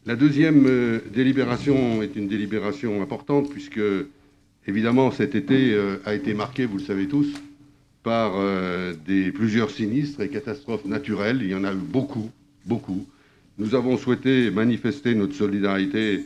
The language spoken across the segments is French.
La deuxième délibération est une délibération importante puisque, évidemment, cet été a été marqué, vous le savez tous, par plusieurs sinistres et catastrophes naturelles. Il y en a eu beaucoup, beaucoup. Nous avons souhaité manifester notre solidarité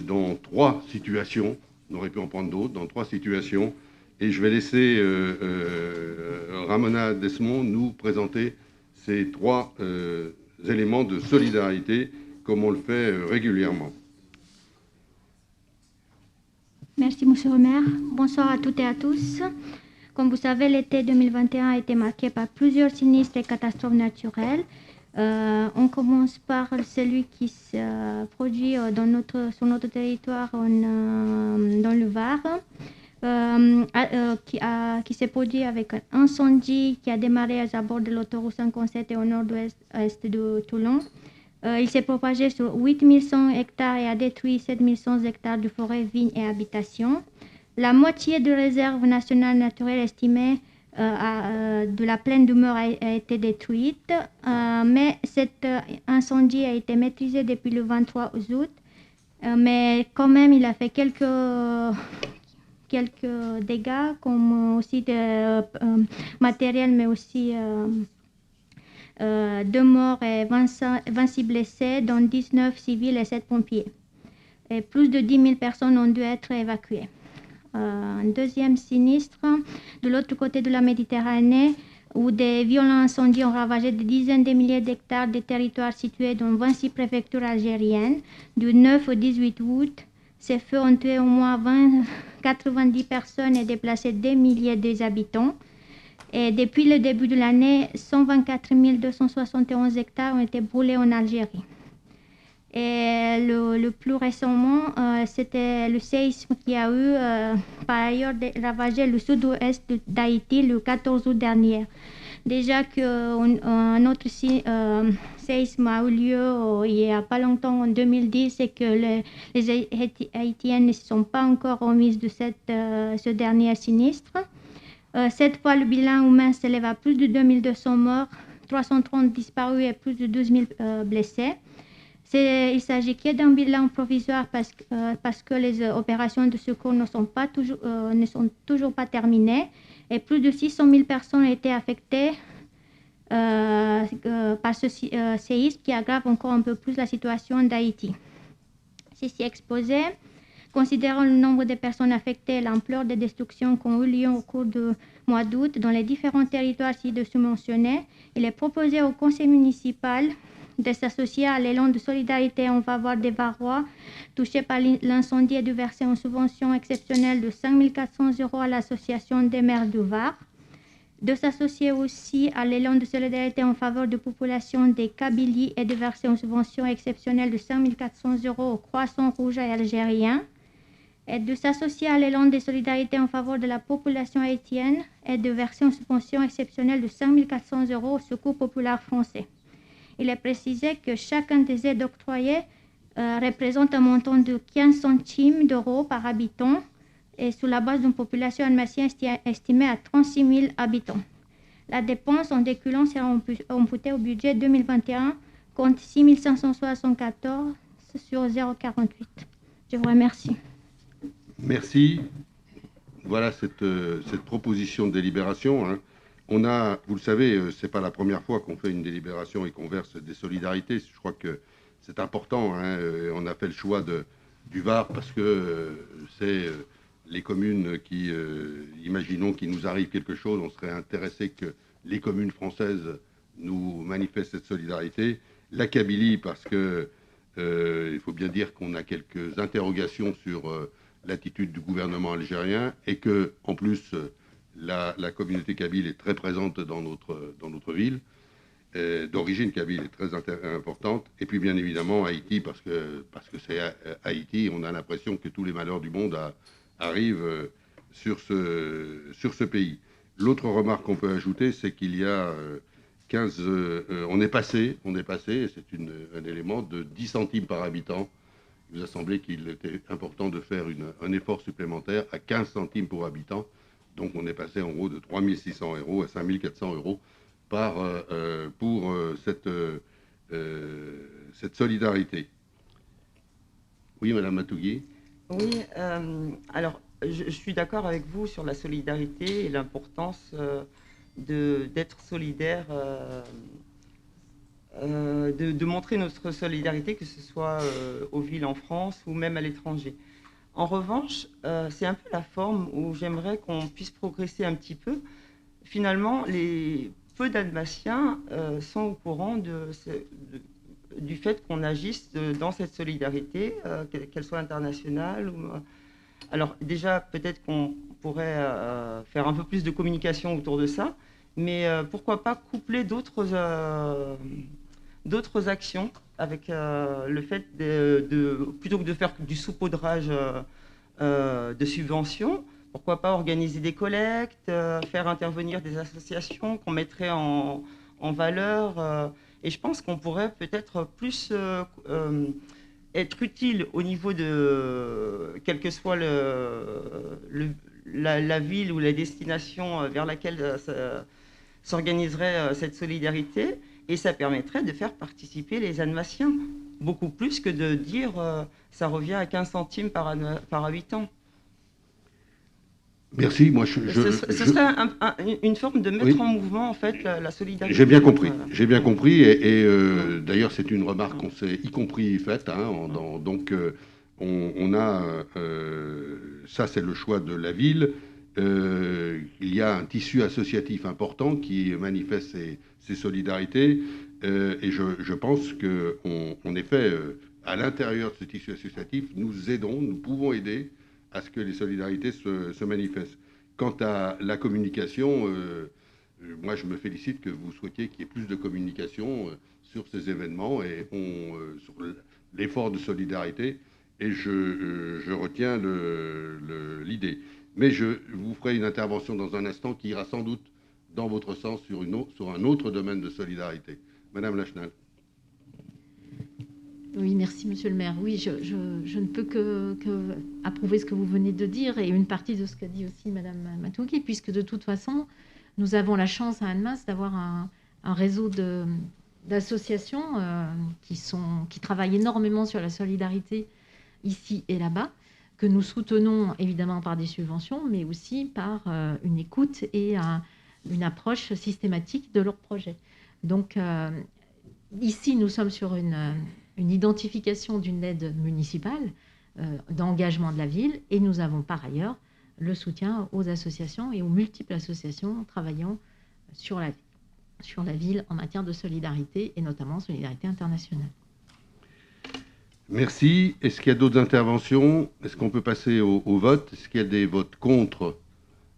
dans 3 situations. On aurait pu en prendre d'autres, dans 3 situations. Et je vais laisser Ramona Desmond nous présenter ces 3 éléments de solidarité comme on le fait régulièrement. Merci, monsieur le maire. Bonsoir à toutes et à tous. Comme vous savez, l'été 2021 a été marqué par plusieurs sinistres et catastrophes naturelles. On commence par celui qui se produit sur notre territoire dans le Var, qui s'est produit avec un incendie qui a démarré à bord de l'autoroute 57 et au nord-ouest de Toulon. Il s'est propagé sur 8100 hectares et a détruit 7100 hectares de forêt, vignes et habitations. La moitié de réserve nationale naturelle estimée de la plaine de Meure a été détruite, mais cet incendie a été maîtrisé depuis le 23 août. Mais quand même, il a fait quelques dégâts, comme aussi de matériel, mais aussi 2 morts et 26 blessés, dont 19 civils et 7 pompiers. Et plus de 10 000 personnes ont dû être évacuées. Un deuxième sinistre, de l'autre côté de la Méditerranée, où des violents incendies ont ravagé des dizaines de milliers d'hectares de territoires situés dans 26 préfectures algériennes, du 9 au 18 août. Ces feux ont tué au moins 90 personnes et déplacé des milliers d'habitants. Et depuis le début de l'année, 124 271 hectares ont été brûlés en Algérie. Et le plus récemment, c'était le séisme qui a eu par ailleurs ravagé le sud-ouest d'Haïti le 14 août dernier. Déjà qu'un autre séisme a eu lieu il n'y a pas longtemps, en 2010, et que les Haïtiennes ne se sont pas encore remises de ce dernier sinistre. Cette fois, le bilan humain s'élève à plus de 2200 morts, 330 disparus et plus de 12 000 blessés. Il s'agit que d'un bilan provisoire parce que les opérations de secours ne sont toujours pas terminées et plus de 600 000 personnes ont été affectées par ce séisme qui aggrave encore un peu plus la situation d'Haïti. Ceci exposé, considérant le nombre de personnes affectées et l'ampleur des destructions qui ont eu lieu au cours du mois d'août dans les différents territoires ci-dessus mentionnés, il est proposé au conseil municipal de s'associer à l'élan de solidarité en faveur des Varois touchés par l'incendie et de verser une subvention exceptionnelle de 5 400 € à l'association des maires du Var, de s'associer aussi à l'élan de solidarité en faveur de populations des Kabylies et de verser une subvention exceptionnelle de 5 400 € au Croissant Rouge algérien, et de s'associer à l'élan de solidarité en faveur de la population haïtienne et de verser une subvention exceptionnelle de 5 400 € au Secours populaire français. Il est précisé que chacun des aides octroyées représente un montant de 15 centimes d'euros par habitant et sur la base d'une population alsacienne estimée à 36 000 habitants. La dépense en déculant sera imputée au budget 2021, compte 6 574 sur 0,48. Je vous remercie. Merci. Voilà cette proposition de délibération. On a, vous le savez, c'est pas la première fois qu'on fait une délibération et qu'on verse des solidarités. Je crois que c'est important. On a fait le choix du Var parce que c'est les communes qui, imaginons qu'il nous arrive quelque chose, on serait intéressé que les communes françaises nous manifestent cette solidarité. La Kabylie parce que il faut bien dire qu'on a quelques interrogations sur l'attitude du gouvernement algérien et que, en plus, la communauté kabyle est très présente dans notre ville, d'origine kabyle est très importante. Et puis, bien évidemment, Haïti, parce que c'est Haïti, on a l'impression que tous les malheurs du monde arrivent sur ce pays. L'autre remarque qu'on peut ajouter, c'est qu'il y a 15... on est passé, et c'est un élément de 10 centimes par habitant. Il nous a semblé qu'il était important de faire un effort supplémentaire à 15 centimes pour habitant. Donc on est passé en gros de 3 600 € à 5 400 € pour cette solidarité. Oui, Madame Matougui. Oui, alors je suis d'accord avec vous sur la solidarité et l'importance d'être solidaire, de montrer notre solidarité, que ce soit aux villes en France ou même à l'étranger. En revanche, c'est un peu la forme où j'aimerais qu'on puisse progresser un petit peu. Finalement, peu d'Alsaciens sont au courant du fait qu'on agisse dans cette solidarité, qu'elle soit internationale. Alors déjà, peut-être qu'on pourrait faire un peu plus de communication autour de ça, mais pourquoi pas coupler d'autres actions avec le fait plutôt que de faire du saupoudrage de subventions, pourquoi pas organiser des collectes, faire intervenir des associations qu'on mettrait en valeur. Et je pense qu'on pourrait peut-être plus être utile au niveau de, quelle que soit la ville ou la destination vers laquelle s'organiserait cette solidarité. Et ça permettrait de faire participer les Alsaciens, beaucoup plus que de dire ça revient à 15 centimes par habitant. Merci. Moi, ce serait une forme de mettre en mouvement en fait la solidarité. J'ai bien compris. J'ai bien compris. Et d'ailleurs, c'est une remarque qu'on s'est y compris faite. Donc, on a ça, c'est le choix de la ville. Il y a un tissu associatif important qui manifeste ces solidarités. Et je pense qu'en effet, à l'intérieur de ce tissu associatif, nous pouvons aider à ce que les solidarités se manifestent. Quant à la communication, moi je me félicite que vous souhaitiez qu'il y ait plus de communication sur ces événements et sur l'effort de solidarité, et je retiens l'idée. Mais je vous ferai une intervention dans un instant qui ira sans doute dans votre sens sur un autre domaine de solidarité. Madame Lachenal. Oui, merci, monsieur le maire. Oui, je ne peux que approuver ce que vous venez de dire et une partie de ce qu'a dit aussi madame Matougui, puisque de toute façon, nous avons la chance à Annemasse d'avoir un réseau d'associations qui travaillent énormément sur la solidarité ici et là-bas, que nous soutenons évidemment par des subventions, mais aussi par une écoute et une approche systématique de leurs projets. Donc, ici, nous sommes sur une identification d'une aide municipale, d'engagement de la ville, et nous avons par ailleurs le soutien aux associations et aux multiples associations travaillant sur la ville en matière de solidarité, et notamment solidarité internationale. Merci. Est-ce qu'il y a d'autres interventions? Est-ce qu'on peut passer au vote? Est-ce qu'il y a des votes contre?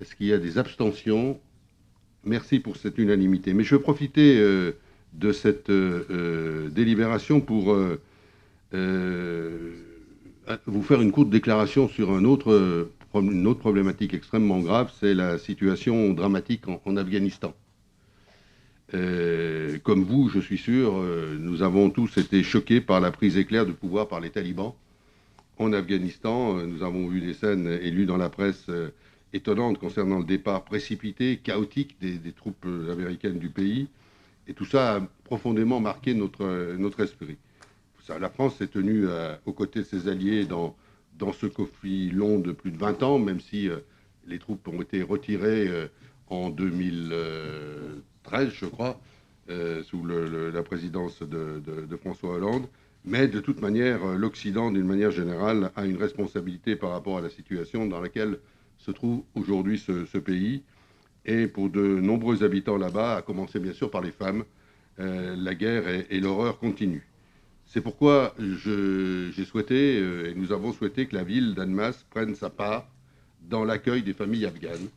Est-ce qu'il y a des abstentions? Merci pour cette unanimité. Mais je vais profiter de cette délibération pour vous faire une courte déclaration sur une autre problématique extrêmement grave, c'est la situation dramatique en Afghanistan. Comme vous, je suis sûr, nous avons tous été choqués par la prise éclair de pouvoir par les talibans en Afghanistan. Nous avons vu des scènes et lu dans la presse étonnantes concernant le départ précipité, chaotique des troupes américaines du pays. Et tout ça a profondément marqué notre esprit. La France s'est tenue aux côtés de ses alliés dans ce conflit long de plus de 20 ans, même si les troupes ont été retirées en 2013, je crois, sous la présidence de François Hollande. Mais de toute manière, l'Occident, d'une manière générale, a une responsabilité par rapport à la situation dans laquelle se trouve aujourd'hui ce pays. Et pour de nombreux habitants là-bas, à commencer bien sûr par les femmes, la guerre et l'horreur continuent. C'est pourquoi j'ai souhaité, et nous avons souhaité, que la ville d'Annemasse prenne sa part dans l'accueil des familles afghanes,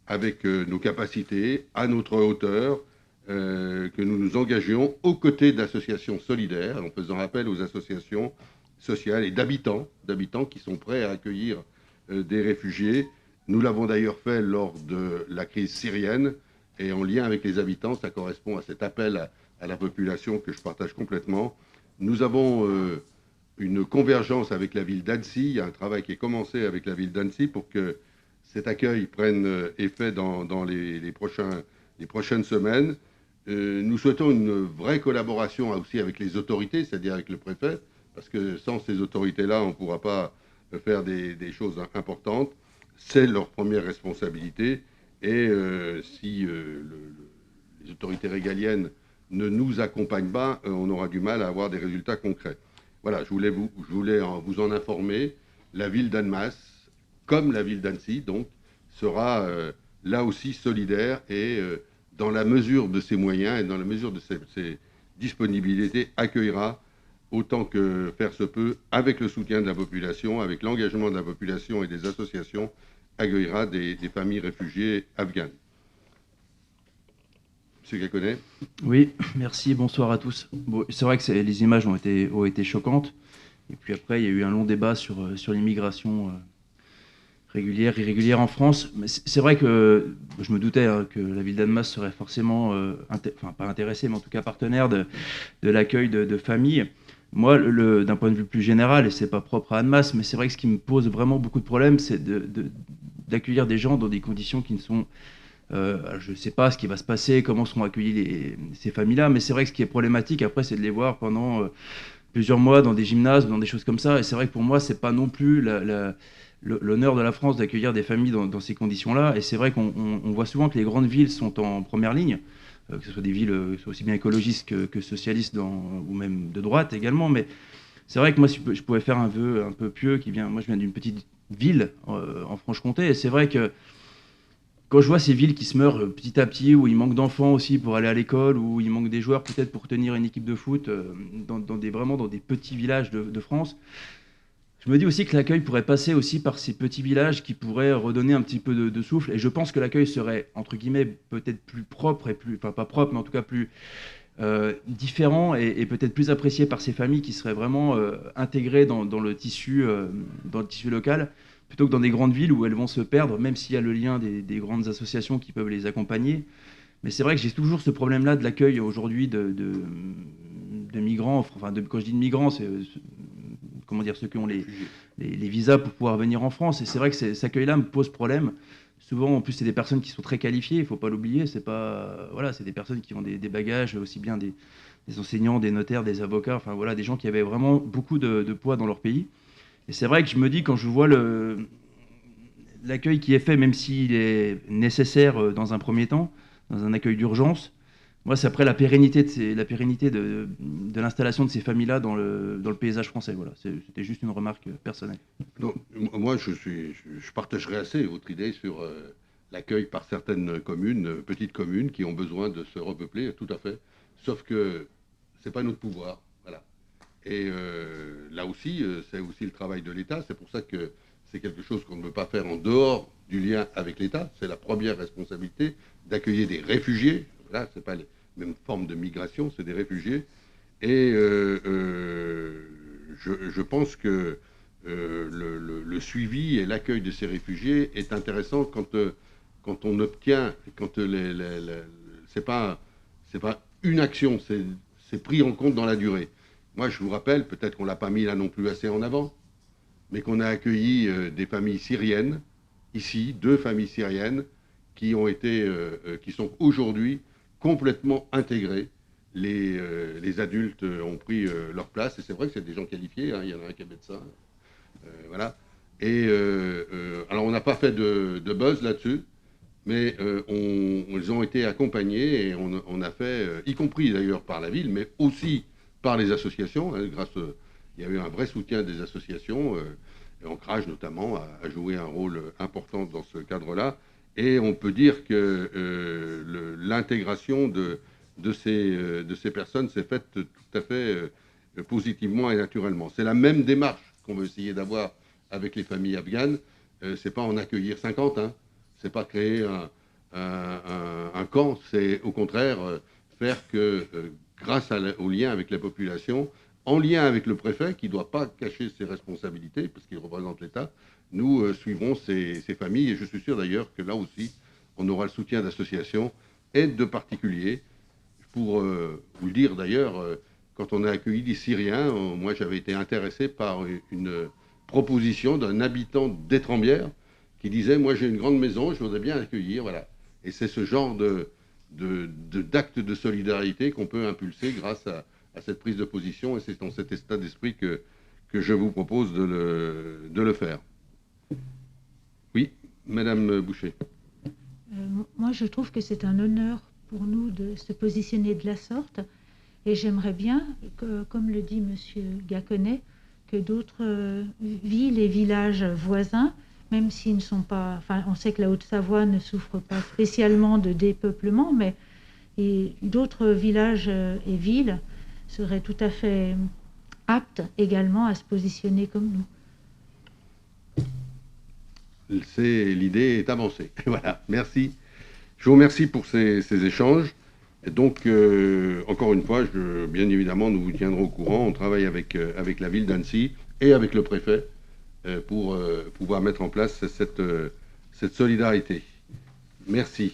avec nos capacités, à notre hauteur, que nous nous engagions aux côtés d'associations solidaires, en faisant appel aux associations sociales et d'habitants qui sont prêts à accueillir des réfugiés. Nous l'avons d'ailleurs fait lors de la crise syrienne, et en lien avec les habitants, ça correspond à cet appel à la population que je partage complètement. Nous avons une convergence avec la ville d'Annecy. Il y a un travail qui est commencé avec la ville d'Annecy pour que cet accueil prenne effet dans les prochaines semaines. Nous souhaitons une vraie collaboration aussi avec les autorités, c'est-à-dire avec le préfet parce que sans ces autorités-là, on ne pourra pas faire des choses importantes. C'est leur première responsabilité. Et si les autorités régaliennes ne nous accompagnent pas, on aura du mal à avoir des résultats concrets. Voilà, je voulais vous en informer. La ville d'Annemasse, comme la ville d'Annecy, donc, sera là aussi solidaire et, dans la mesure de ses moyens et dans la mesure de ses disponibilités, accueillera autant que faire se peut, avec le soutien de la population, avec l'engagement de la population et des associations, accueillera des familles réfugiées afghanes. Monsieur Gaconnet. Oui, merci, bonsoir à tous. Bon, c'est vrai que les images ont été choquantes. Et puis après, il y a eu un long débat sur l'immigration régulière, irrégulière en France. Mais c'est vrai que je me doutais que la ville d'Annemasse serait forcément, pas intéressée, mais en tout cas partenaire de l'accueil de familles. Moi, d'un point de vue plus général, et c'est pas propre à Annemasse, mais c'est vrai que ce qui me pose vraiment beaucoup de problèmes, c'est d'accueillir des gens dans des conditions qui ne sont... je ne sais pas ce qui va se passer, comment seront accueillies ces familles-là, mais c'est vrai que ce qui est problématique, après, c'est de les voir pendant plusieurs mois dans des gymnases, dans des choses comme ça. Et c'est vrai que pour moi, ce n'est pas non plus l'honneur de la France d'accueillir des familles dans ces conditions-là. Et c'est vrai qu'on voit souvent que les grandes villes sont en première ligne, que ce soit des villes aussi bien écologistes que socialistes ou même de droite également. Mais c'est vrai que moi, si je pouvais faire un vœu un peu pieux, moi je viens d'une petite ville en Franche-Comté, et c'est vrai que quand je vois ces villes qui se meurent petit à petit, où il manque d'enfants aussi pour aller à l'école, où il manque des joueurs peut-être pour tenir une équipe de foot, vraiment dans des petits villages de France, je me dis aussi que l'accueil pourrait passer aussi par ces petits villages qui pourraient redonner un petit peu de souffle. Et je pense que l'accueil serait, entre guillemets, peut-être plus propre, enfin pas propre, mais en tout cas plus différent et peut-être plus apprécié par ces familles qui seraient vraiment intégrées dans le tissu local, plutôt que dans des grandes villes où elles vont se perdre, même s'il y a le lien des grandes associations qui peuvent les accompagner. Mais c'est vrai que j'ai toujours ce problème-là de l'accueil aujourd'hui de migrants. Enfin, quand je dis de migrants, c'est comment dire, ceux qui ont les visas pour pouvoir venir en France. Et c'est vrai que cet accueil-là me pose problème. Souvent, en plus, c'est des personnes qui sont très qualifiées, il ne faut pas l'oublier. C'est des personnes qui ont des bagages, aussi bien des enseignants, des notaires, des avocats, enfin voilà, des gens qui avaient vraiment beaucoup de poids dans leur pays. Et c'est vrai que je me dis, quand je vois l'accueil qui est fait, même s'il est nécessaire dans un premier temps, dans un accueil d'urgence, moi, c'est après la pérennité de l'installation de ces familles-là dans le paysage français. Voilà, c'était juste une remarque personnelle. Donc, moi, je partagerai assez votre idée sur l'accueil par certaines communes, petites communes, qui ont besoin de se repeupler, tout à fait. Sauf que ce n'est pas notre pouvoir. Voilà. Et là aussi, c'est aussi le travail de l'État. C'est pour ça que c'est quelque chose qu'on ne peut pas faire en dehors du lien avec l'État. C'est la première responsabilité d'accueillir des réfugiés. Là, ce n'est pas les mêmes formes de migration, c'est des réfugiés. Et je pense que le suivi et l'accueil de ces réfugiés est intéressant quand on obtient, quand c'est pas une action, c'est pris en compte dans la durée. Moi, je vous rappelle, peut-être qu'on ne l'a pas mis là non plus assez en avant, mais qu'on a accueilli des familles syriennes, ici, 2 familles syriennes, qui sont aujourd'hui complètement intégrées. Les adultes ont pris leur place, et c'est vrai que c'est des gens qualifiés, hein, il y en a un qui est médecin, voilà. Et alors on n'a pas fait de buzz là-dessus, mais ils ont été accompagnés, et on a fait, y compris d'ailleurs par la ville, mais aussi par les associations, hein, il y a eu un vrai soutien des associations, Ancrage notamment a joué un rôle important dans ce cadre-là, et on peut dire que l'intégration de ces personnes s'est faite tout à fait positivement et naturellement. C'est la même démarche qu'on veut essayer d'avoir avec les familles afghanes. C'est pas en accueillir 50, hein. C'est pas créer un camp, c'est au contraire faire que grâce au lien avec la population, en lien avec le préfet, qui ne doit pas cacher ses responsabilités, parce qu'il représente l'État, nous suivrons ces familles, et je suis sûr d'ailleurs que là aussi, on aura le soutien d'associations et de particuliers. Pour vous le dire d'ailleurs, quand on a accueilli des Syriens, moi j'avais été intéressé par une proposition d'un habitant d'Étrembières qui disait « Moi j'ai une grande maison, je voudrais bien accueillir ». Voilà. Et c'est ce genre d'acte de solidarité qu'on peut impulser grâce à cette prise de position, et c'est dans cet état d'esprit que je vous propose de le faire. Oui, Madame Boucher. Moi, je trouve que c'est un honneur pour nous de se positionner de la sorte, et j'aimerais bien, comme le dit Monsieur Gacquenay, que d'autres villes et villages voisins, même s'ils ne sont pas... Enfin, on sait que la Haute-Savoie ne souffre pas spécialement de dépeuplement, mais d'autres villages et villes seraient tout à fait aptes également à se positionner comme nous. L'idée est avancée. Voilà, merci. Je vous remercie pour ces échanges. Et donc, encore une fois, bien évidemment, nous vous tiendrons au courant. On travaille avec la ville d'Annecy et avec le préfet pour pouvoir mettre en place cette solidarité. Merci.